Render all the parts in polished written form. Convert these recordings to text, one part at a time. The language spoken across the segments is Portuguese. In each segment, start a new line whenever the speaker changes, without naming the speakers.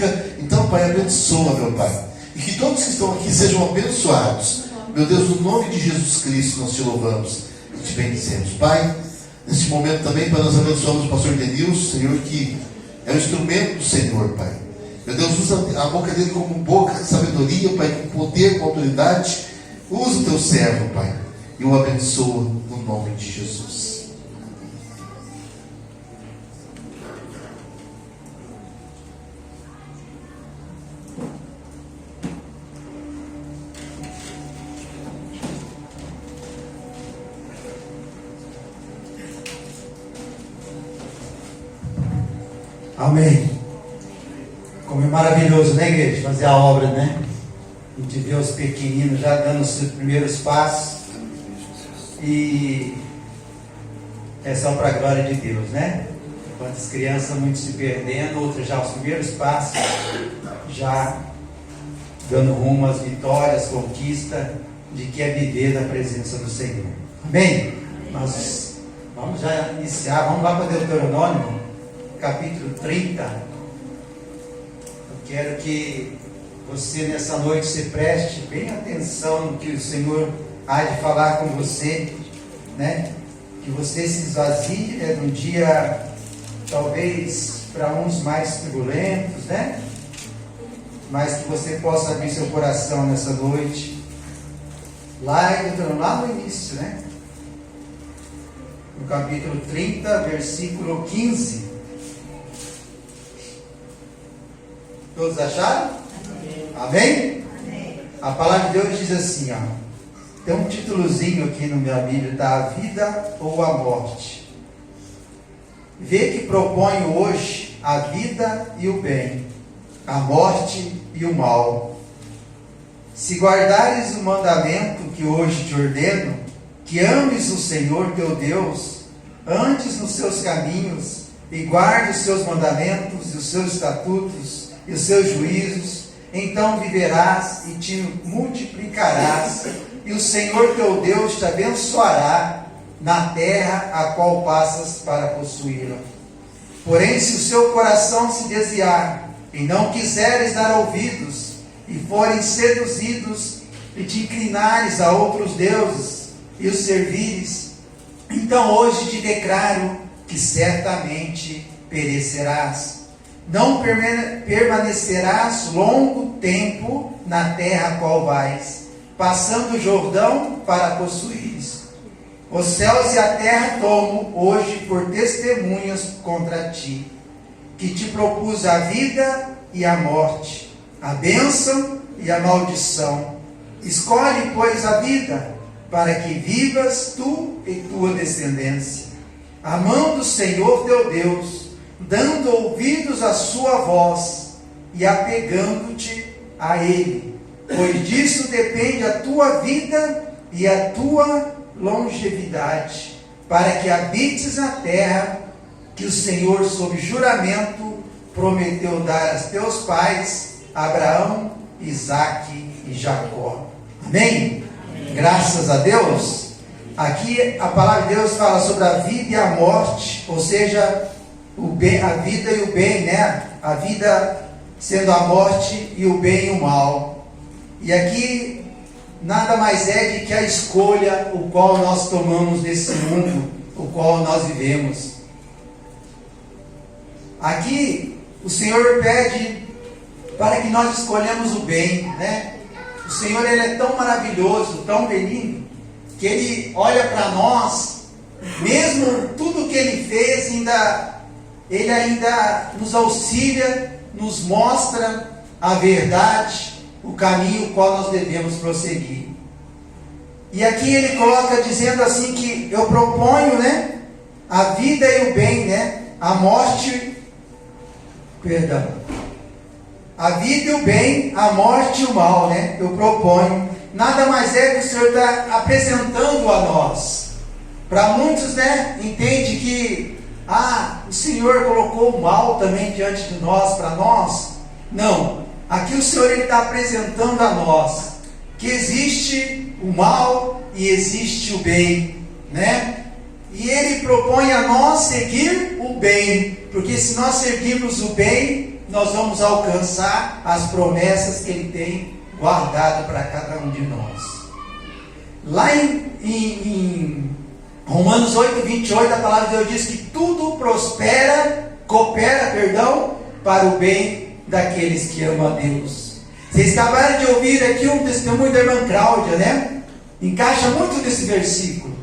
frutifica. Então, Pai, abençoa, meu Pai. E que todos que estão aqui sejam abençoados. Meu Deus, no nome de Jesus Cristo, nós te louvamos e te bendizemos. Pai, neste momento também, para nós abençoarmos o pastor Denilson, Senhor, que é o instrumento do Senhor, Pai. Meu Deus, usa a boca dele como boca de sabedoria, Pai, com poder, com autoridade. Usa o teu servo, Pai, e o abençoa no nome de Jesus.
Amém. Como é maravilhoso, né, igreja? Fazer a obra, né? A gente vê os pequeninos já dando os seus primeiros passos. E é só para a glória de Deus, né? Quantas crianças, muitos se perdendo, outras já os primeiros passos, já dando rumo às vitórias, conquista de que é viver na presença do Senhor. Amém? Nós vamos já iniciar, vamos lá para Deuteronômio, capítulo 30. Eu quero que você nessa noite se preste bem atenção no que o Senhor há de falar com você, né? Que você se esvazie num dia, talvez para uns mais turbulentos, né? Mas que você possa abrir seu coração nessa noite. Lá no início, né? No capítulo 30, versículo 15. Todos acharam? Amém? Amém? A palavra de Deus diz assim, ó. Tem um títulozinho aqui no meu Bíblia, tá? A vida ou a morte. Vê que proponho hoje a vida e o bem, a morte e o mal. Se guardares o mandamento que hoje te ordeno, que ames o Senhor teu Deus, andes nos seus caminhos e guarde os seus mandamentos e os seus estatutos e os seus juízos, então viverás e te multiplicarás, e o Senhor teu Deus te abençoará na terra a qual passas para possuí-la. Porém, se o seu coração se desviar e não quiseres dar ouvidos, e forem seduzidos e te inclinares a outros deuses e os servires, então hoje te declaro que certamente perecerás. Não permanecerás longo tempo na terra a qual vais, passando o Jordão para possuires. Os céus e a terra tomo hoje por testemunhas contra ti, que te propus a vida e a morte, a bênção e a maldição. Escolhe, pois, a vida, para que vivas tu e tua descendência, amando o Senhor teu Deus, dando ouvidos à sua voz e apegando-te a Ele, pois disso depende a tua vida e a tua longevidade, para que habites na terra que o Senhor, sob juramento, prometeu dar a teus pais, Abraão, Isaque e Jacó. Amém? Amém. Graças a Deus. Aqui a palavra de Deus fala sobre a vida e a morte, ou seja, o bem, a vida e o bem, né? A vida sendo a morte e o bem e o mal. E aqui nada mais é de que a escolha o qual nós tomamos nesse mundo, o qual nós vivemos. Aqui o Senhor pede para que nós escolhamos o bem, né? O Senhor, Ele é tão maravilhoso, tão benigno, que Ele olha para nós, mesmo tudo que Ele fez, Ele ainda nos auxilia, nos mostra a verdade, o caminho o qual nós devemos prosseguir. E aqui Ele coloca dizendo assim que eu proponho, né, a vida e o bem, né, a morte, a vida e o bem, a morte e o mal, né, eu proponho. Nada mais é que o Senhor está apresentando a nós. Para muitos, né, entende que o Senhor colocou o mal também diante de nós, para nós. Não, aqui o Senhor está apresentando a nós que existe o mal e existe o bem, né? E Ele propõe a nós seguir o bem, porque se nós seguirmos o bem, nós vamos alcançar as promessas que Ele tem guardado para cada um de nós. Lá em Romanos 8:28, a palavra de Deus diz que tudo coopera, para o bem daqueles que amam a Deus. Vocês acabaram de ouvir aqui um testemunho da irmã Cláudia, né? Encaixa muito nesse versículo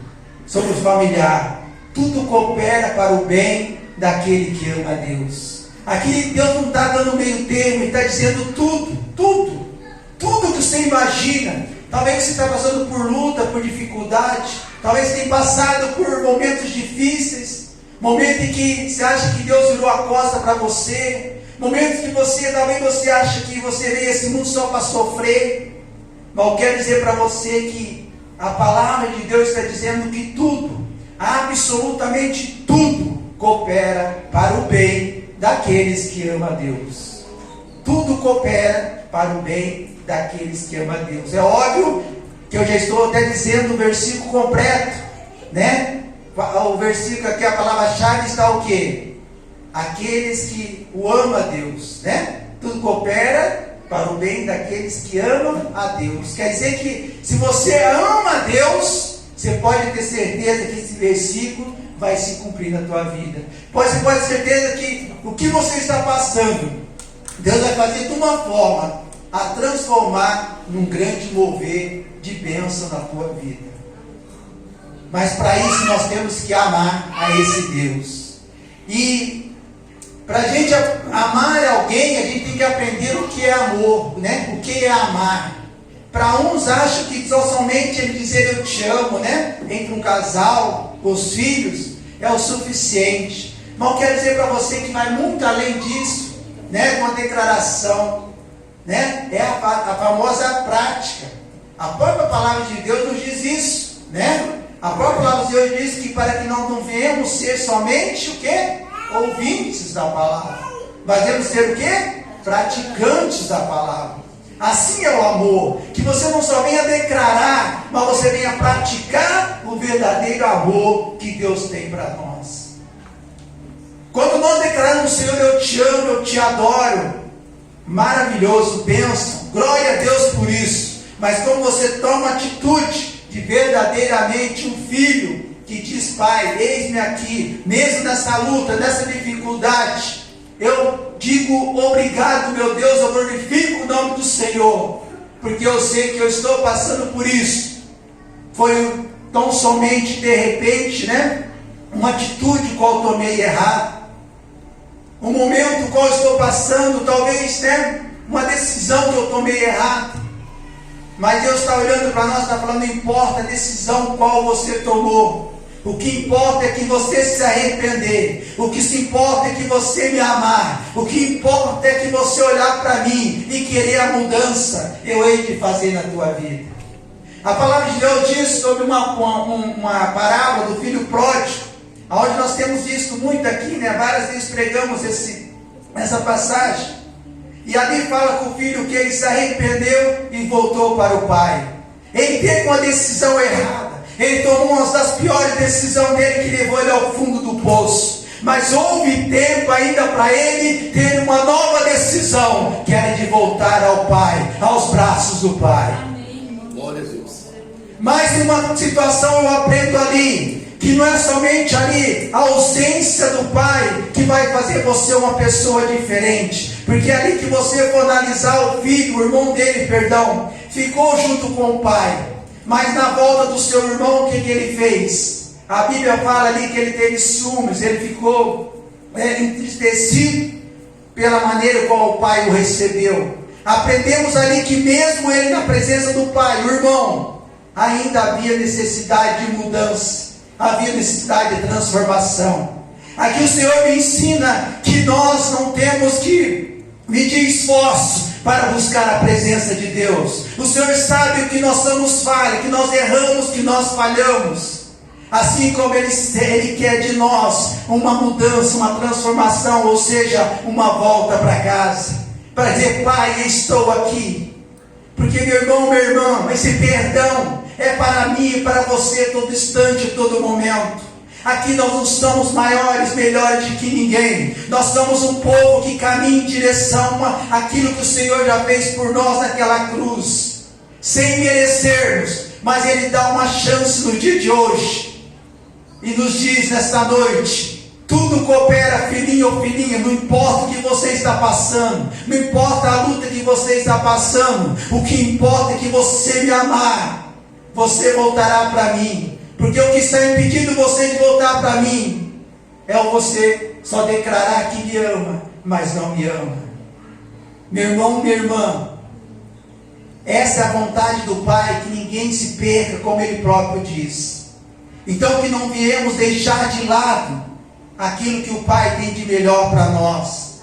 sobre o familiar. Tudo coopera para o bem daquele que ama a Deus. Aqui Deus não está dando meio termo, Ele está dizendo tudo que você imagina. Talvez você está passando por luta, por dificuldade, talvez você tenha passado por momentos difíceis, momentos em que você acha que Deus virou a costa para você, momentos que talvez você acha que você veio a esse mundo só para sofrer. Mas eu quero dizer para você que a palavra de Deus está dizendo que tudo, absolutamente tudo, coopera para o bem daqueles que amam a Deus. Tudo coopera para o bem daqueles que amam a Deus. É óbvio que eu já estou até dizendo o versículo completo, né? O versículo aqui, a palavra-chave está o quê? Aqueles que o amam a Deus, né? Tudo coopera para o bem daqueles que amam a Deus. Quer dizer que se você ama a Deus, você pode ter certeza que esse versículo vai se cumprir na tua vida. Você pode ter certeza que o que você está passando, Deus vai fazer de uma forma a transformar num grande mover de bênção na tua vida. Mas para isso nós temos que amar a esse Deus. E para a gente amar alguém, a gente tem que aprender o que é amor, né? O que é amar. Para uns acham que somente ele dizer eu te amo, né? Entre um casal, os filhos, é o suficiente. Mas eu quero dizer para você que vai muito além disso, né? Uma declaração, né? É a famosa prática. A própria palavra de Deus nos diz isso, né? A própria palavra de Deus diz que para que nós não venhamos ser somente o quê? Ouvintes da palavra, mas devemos ser o quê? Praticantes da palavra. Assim é o amor, que você não só venha declarar, mas você venha praticar o verdadeiro amor que Deus tem para nós. Quando nós declaramos, Senhor, eu te amo, eu te adoro, maravilhoso, bênção, glória a Deus por isso. Mas quando você toma atitude de verdadeiramente um filho que diz, Pai, eis-me aqui, mesmo nessa luta, nessa dificuldade, eu digo obrigado, meu Deus, eu glorifico o nome do Senhor, porque eu sei que eu estou passando por isso. Foi tão somente de repente, né? Uma atitude qual eu tomei errado, um momento qual eu estou passando, talvez, né? Uma decisão que eu tomei errado. Mas Deus está olhando para nós, está falando, não importa a decisão qual você tomou. O que importa é que você se arrepender. O que se importa é que você me amar. O que importa é que você olhar para mim e querer a mudança. Eu hei de fazer na tua vida. A palavra de Deus diz sobre uma parábola do filho pródigo, onde nós temos visto muito aqui, né? Várias vezes pregamos essa passagem. E ali fala com o filho que ele se arrependeu e voltou para o pai. Ele teve uma decisão errada. Ele tomou uma das piores decisões dele, que levou ele ao fundo do poço. Mas houve tempo ainda para ele ter uma nova decisão, que era de voltar ao pai, aos braços do pai.
Glória a Deus.
Mas em uma situação eu aprendo ali, que não é somente ali a ausência do pai que vai fazer você uma pessoa diferente. Porque ali que você for analisar o filho, o irmão dele, ficou junto com o pai. Mas na volta do seu irmão, o que ele fez? A Bíblia fala ali que ele teve ciúmes, ele ficou entristecido pela maneira como o pai o recebeu. Aprendemos ali que mesmo ele na presença do pai, o irmão, ainda havia necessidade de mudança, havia necessidade de transformação. Aqui o Senhor me ensina que nós não temos que medir esforço para buscar a presença de Deus. O Senhor sabe que nós somos falhos, que nós erramos, que nós falhamos. Assim como Ele quer de nós uma mudança, uma transformação, ou seja, uma volta para casa. Para dizer, Pai, estou aqui. Porque meu irmão, minha irmã, esse perdão é para mim e para você todo instante, todo momento. Aqui nós não somos maiores, melhores do que ninguém. Nós somos um povo que caminha em direção àquilo que o Senhor já fez por nós naquela cruz, sem merecermos, mas Ele dá uma chance no dia de hoje, e nos diz nesta noite: tudo coopera, filhinho ou filhinha, não importa o que você está passando, não importa a luta que você está passando, o que importa é que você me amar, você voltará para mim. Porque o que está impedindo você de voltar para mim é você só declarar que me ama, mas não me ama. Meu irmão, minha irmã, essa é a vontade do Pai, que ninguém se perca, como Ele próprio diz. Então que não viemos deixar de lado aquilo que o Pai tem de melhor para nós,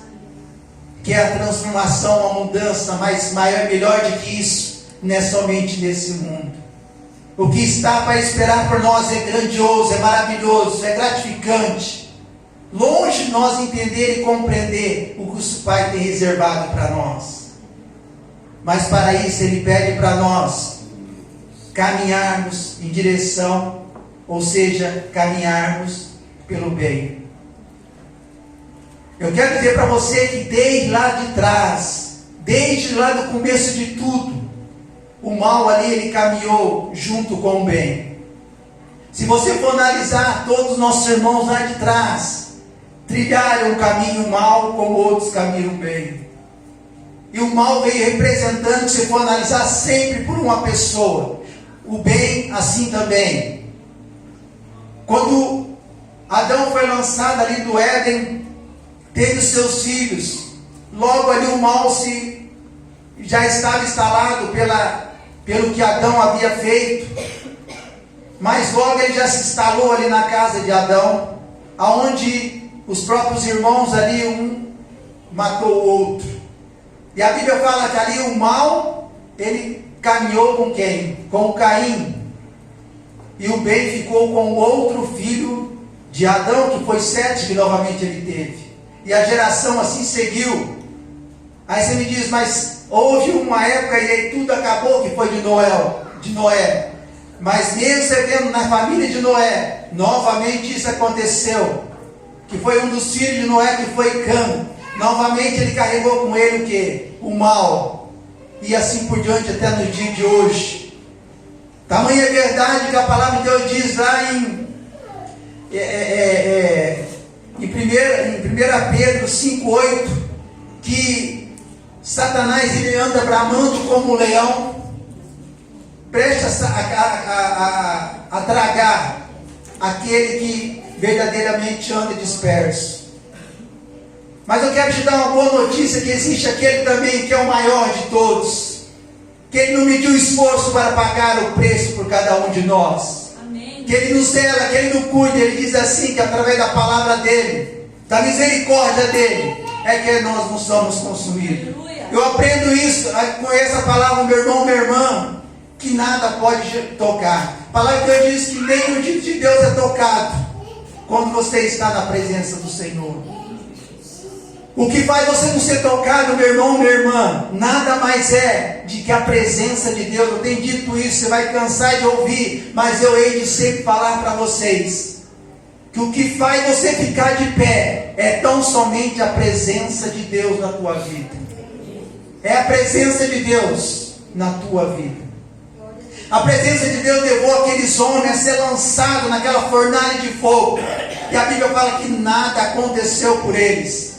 que é a transformação, a mudança, mas maior e melhor do que isso, não é somente nesse mundo. O que está para esperar por nós é grandioso, é maravilhoso, é gratificante. Longe de nós entender e compreender o que o Pai tem reservado para nós. Mas para isso Ele pede para nós caminharmos em direção, ou seja, caminharmos pelo bem. Eu quero dizer para você que desde lá de trás, desde lá do começo de tudo, o mal ali ele caminhou junto com o bem. Se você for analisar, todos os nossos irmãos lá de trás trilharam um caminho mal, como outros caminham bem. E o mal veio representando, se for analisar, sempre por uma pessoa. O bem assim também. Quando Adão foi lançado ali do Éden, teve os seus filhos, logo ali o mal já estava instalado pelo que Adão havia feito, mas logo ele já se instalou ali na casa de Adão, aonde os próprios irmãos ali, um matou o outro, e a Bíblia fala que ali o mal, ele caminhou com quem? Com Caim, e o bem ficou com o outro filho de Adão, que foi Sete, que novamente ele teve, e a geração assim seguiu. Aí você me diz, mas houve uma época e aí tudo acabou, que foi de Noé. Mas mesmo você vendo na família de Noé, novamente isso aconteceu. Que foi um dos filhos de Noé, que foi Cã. Novamente ele carregou com ele o quê? O mal. E assim por diante até no dia de hoje. Tamanha é verdade que a palavra de Deus diz lá em 1 Pedro 5,8, que Satanás ele anda bramando como um leão, prestes a tragar aquele que verdadeiramente anda disperso. Mas eu quero te dar uma boa notícia, que existe aquele também que é o maior de todos, que Ele não mediu esforço para pagar o preço por cada um de nós. Amém. Que Ele nos zela, que Ele nos cuida. Ele diz assim, que através da palavra dEle, da misericórdia dEle, é que nós não somos consumidos. Eu aprendo isso com essa palavra, meu irmão, minha irmã, que nada pode tocar. A palavra de Deus diz que nem o dito de Deus é tocado quando você está na presença do Senhor. O que faz você não ser tocado, meu irmão, minha irmã, nada mais é de que a presença de Deus. Eu tenho dito isso, você vai cansar de ouvir, mas eu hei de sempre falar para vocês, que o que faz você ficar de pé é tão somente a presença de Deus na tua vida. É a presença de Deus na tua vida. A presença de Deus levou aqueles homens a ser lançados naquela fornalha de fogo, e a Bíblia fala que nada aconteceu por eles.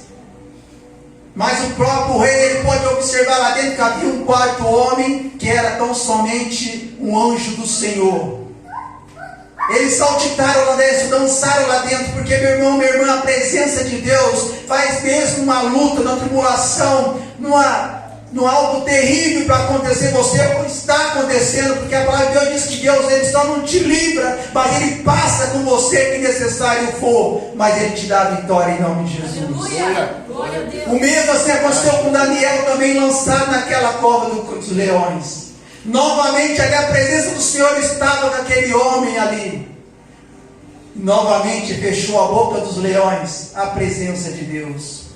Mas o próprio rei, ele pode observar lá dentro que havia um quarto homem, que era tão somente um anjo do Senhor. Eles saltitaram lá dentro, dançaram lá dentro, porque, meu irmão, minha irmã, a presença de Deus faz mesmo uma luta, na tribulação, no algo terrível para acontecer você, está acontecendo, porque a palavra de Deus diz que Deus ele só não te livra, mas Ele passa com você que necessário for, mas Ele te dá a vitória em nome de Jesus.
Glória a Deus.
O mesmo assim aconteceu com Daniel, também lançado naquela cova dos leões. Novamente ali a presença do Senhor estava com aquele homem ali. Novamente fechou a boca dos leões, a presença de Deus.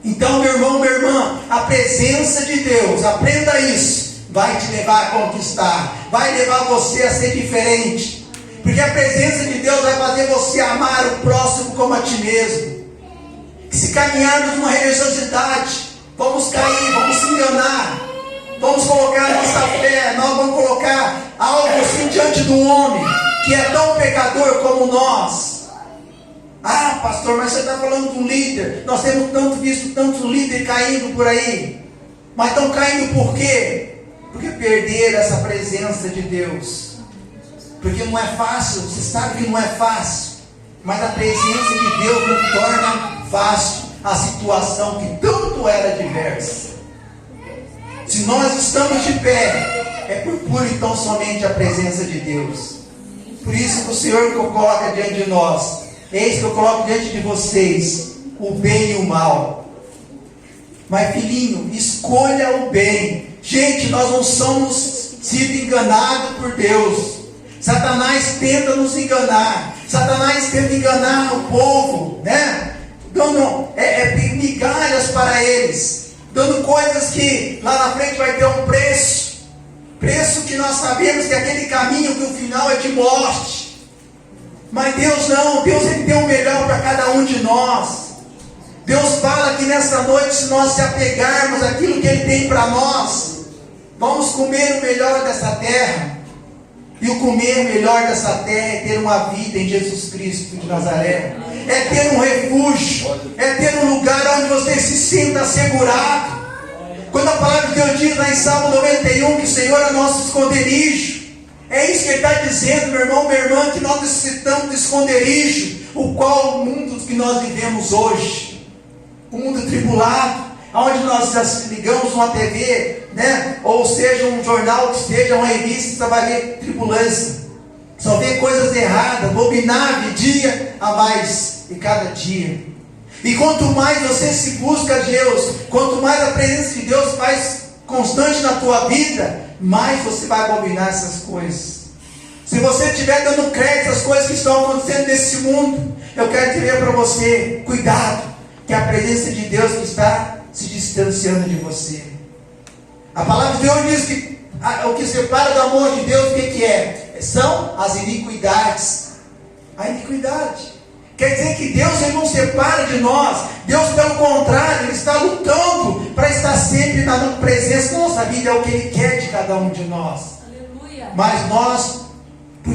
Então, meu irmão, minha irmã, a presença de Deus, aprenda isso, vai te levar a conquistar, vai levar você a ser diferente. Porque a presença de Deus vai fazer você amar o próximo como a ti mesmo. Que se caminharmos numa religiosidade, vamos cair, vamos se enganar, vamos colocar nossa fé, nós vamos colocar algo assim diante do homem, que é tão pecador como nós. Ah, pastor, mas você está falando de um líder. Nós temos visto tantos líderes caindo por aí. Mas estão caindo por quê? Porque perderam essa presença de Deus. Porque não é fácil, você sabe que não é fácil. Mas a presença de Deus não torna fácil a situação que tanto era diversa. Se nós estamos de pé, é por pura e tão somente a presença de Deus. Por isso que o Senhor coloca diante de nós: eis que eu coloco diante de vocês o bem e o mal. Mas filhinho, escolha o bem. Gente, nós não somos sido enganados por Deus. Satanás tenta nos enganar. Satanás tenta enganar o povo, né? Dando migalhas para eles, dando coisas que lá na frente vai ter um preço que nós sabemos que é aquele caminho que o final é de morte. Mas Deus não, Deus ele tem o melhor para cada um de nós. Deus fala que nessa noite, se nós se apegarmos àquilo que Ele tem para nós, vamos comer o melhor dessa terra. E o comer melhor dessa terra é ter uma vida em Jesus Cristo de Nazaré. É ter um refúgio, é ter um lugar onde você se sinta assegurado. Quando a palavra de Deus diz lá em Salmo 91 que o Senhor é nosso esconderijo, é isso que Ele está dizendo, meu irmão, minha irmã, que nós necessitamos de esconderijo, o qual o mundo que nós vivemos hoje, o mundo tribulado, onde nós já ligamos uma TV, né? Ou seja, um jornal, que seja uma revista, só vai ver tribulância, só vê coisas erradas, abominável dia a mais, e cada dia. E quanto mais você se busca a Deus, quanto mais a presença de Deus faz constante na tua vida, mais você vai abominar essas coisas. Se você estiver dando crédito às coisas que estão acontecendo nesse mundo, eu quero dizer para você: cuidado, que é a presença de Deus que está se distanciando de você. A palavra de Deus diz que o que separa do amor de Deus, o que é? São as iniquidades. A iniquidade quer dizer que Deus ele não separa de nós. Deus, pelo contrário, Ele está lutando para estar sempre na presença da nossa vida. É o que Ele quer de cada um de nós. Aleluia. Mas nós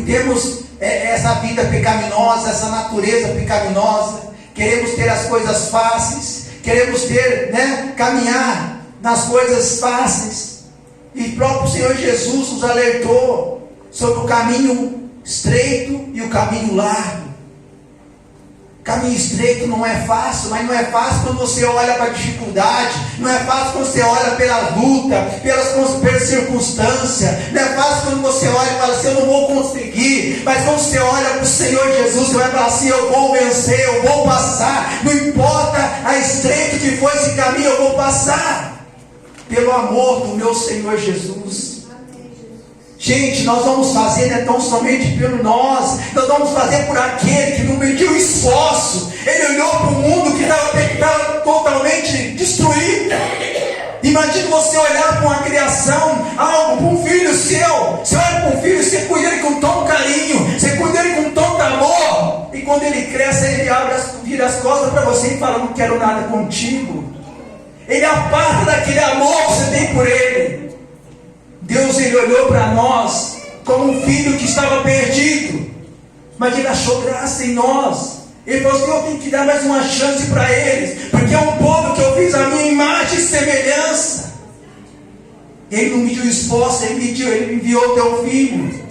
temos essa vida pecaminosa, essa natureza pecaminosa. Queremos ter as coisas fáceis, queremos ter, caminhar nas coisas fáceis. E o próprio Senhor Jesus nos alertou sobre o caminho estreito e o caminho largo. Caminho estreito não é fácil, mas não é fácil quando você olha para a dificuldade, não é fácil quando você olha pela luta, pelas circunstâncias, não é fácil quando você olha e fala assim: eu não vou conseguir. Mas quando você olha para o Senhor Jesus, você vai falar assim: eu vou vencer, eu vou passar, não importa a estreito que for esse caminho, eu vou passar, pelo amor do meu Senhor Jesus. Gente, nós vamos fazer não é tão somente pelo nós vamos fazer por aquele que não mediu esforço. Ele olhou para o mundo que estava totalmente destruído. Imagina você olhar para uma criação, algo, para um filho seu. Você olha para um filho, você cuida dele com tanto carinho, você cuida dele com tanto amor. E quando ele cresce, ele vira as costas para você e fala: não quero nada contigo. Ele aparta daquele amor que você tem por ele. Deus ele olhou para nós como um filho que estava perdido, mas Ele achou graça em nós. Ele falou assim: eu tenho que dar mais uma chance para eles, porque é um povo que eu fiz a minha imagem e semelhança. Ele não mediu esforço, Ele enviou o teu filho.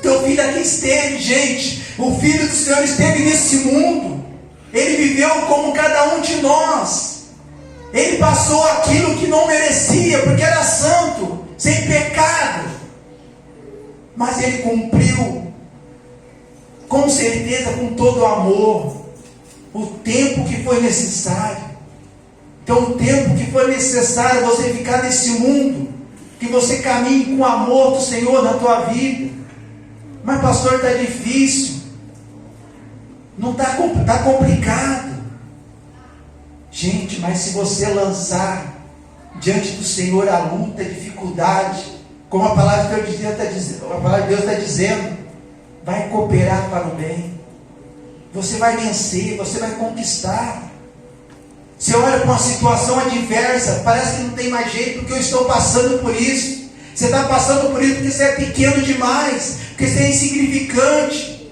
Teu filho aqui esteve, gente. O Filho do Senhor esteve nesse mundo. Ele viveu como cada um de nós. Ele passou aquilo que não merecia, porque era santo, sem pecado, mas Ele cumpriu com certeza, com todo o amor, o tempo que foi necessário. Então o tempo que foi necessário você ficar nesse mundo, que você caminhe com o amor do Senhor na tua vida. Mas pastor, está difícil, não está complicado. Gente, mas se você lançar diante do Senhor a luta, a dificuldade, como a palavra de Deus está dizendo, vai cooperar para o bem. Você vai vencer, você vai conquistar. Você olha para uma situação adversa, parece que não tem mais jeito, porque eu estou passando por isso. Você está passando por isso porque você é pequeno demais, porque você é insignificante.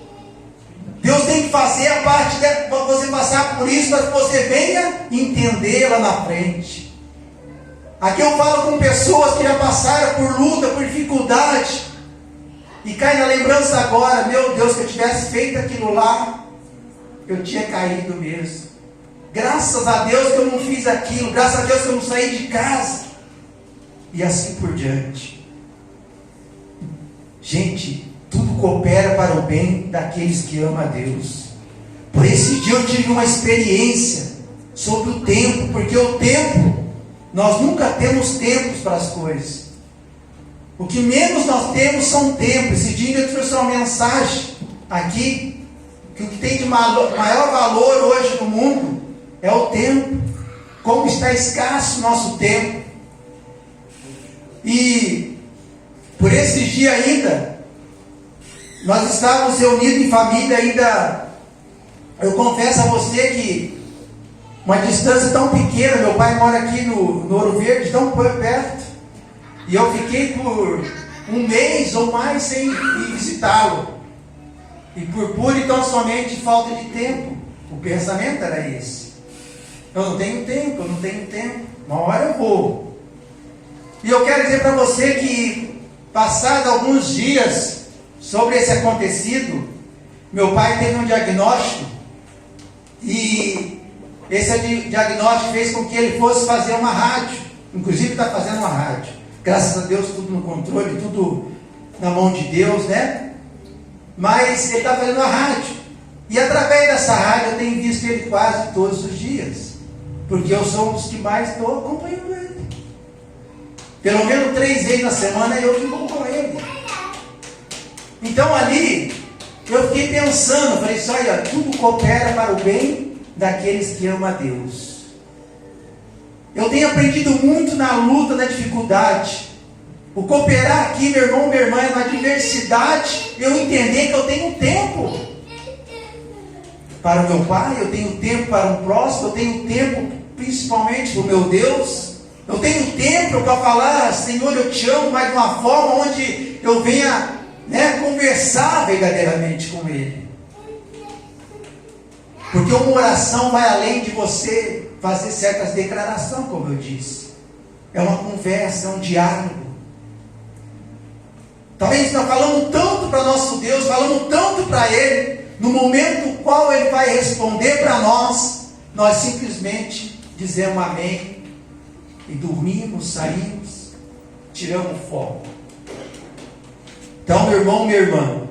Deus tem que fazer a parte para você passar por isso, para que você venha entender lá na frente. Aqui eu falo com pessoas que já passaram por luta, por dificuldade, e cai na lembrança agora, meu Deus, se eu tivesse feito aquilo lá, eu tinha caído mesmo. Graças a Deus que eu não fiz aquilo, graças a Deus que eu não saí de casa, e assim por diante. Gente, tudo coopera para o bem daqueles que amam a Deus. Por esse dia eu tive uma experiência sobre o tempo, porque o tempo, nós nunca temos tempos para as coisas. O que menos nós temos são tempos. Esse dia eu trouxe uma mensagem aqui, que o que tem de maior valor hoje no mundo é o tempo. Como está escasso o nosso tempo. E por esse dia ainda, nós estávamos reunidos em família ainda. Eu confesso a você que uma distância tão pequena, meu pai mora aqui no Ouro Verde, tão perto, e eu fiquei por um mês ou mais sem ir visitá-lo, e por pura e tão somente falta de tempo. O pensamento era esse: eu não tenho tempo, uma hora eu vou. E eu quero dizer para você que, passado alguns dias sobre esse acontecido, meu pai teve um diagnóstico, e esse diagnóstico fez com que ele fosse fazer uma rádio. Inclusive está fazendo uma rádio. Graças a Deus, tudo no controle, tudo na mão de Deus, né? Mas ele está fazendo uma rádio. E através dessa rádio eu tenho visto ele quase todos os dias. Porque eu sou um dos que mais estou acompanhando ele. Pelo menos 3 vezes na semana eu que vou com ele. Então ali, eu fiquei pensando, falei assim, olha, tudo coopera para o bem daqueles que amam a Deus. Eu tenho aprendido muito na luta, na dificuldade. O cooperar aqui, meu irmão, minha irmã, é na adversidade, eu entender que eu tenho tempo para o meu pai, eu tenho tempo para o próximo, eu tenho tempo principalmente para o meu Deus. Eu tenho tempo para falar, Senhor, eu te amo, mas de uma forma onde eu venha, conversar verdadeiramente com Ele. Porque uma oração vai além de você fazer certas declarações, como eu disse. É uma conversa, é um diálogo. Talvez nós falamos tanto para nosso Deus, falamos tanto para Ele, no momento qual Ele vai responder para nós, nós simplesmente dizemos amém, e dormimos, saímos, tiramos o foco. Então, meu irmão, minha irmã,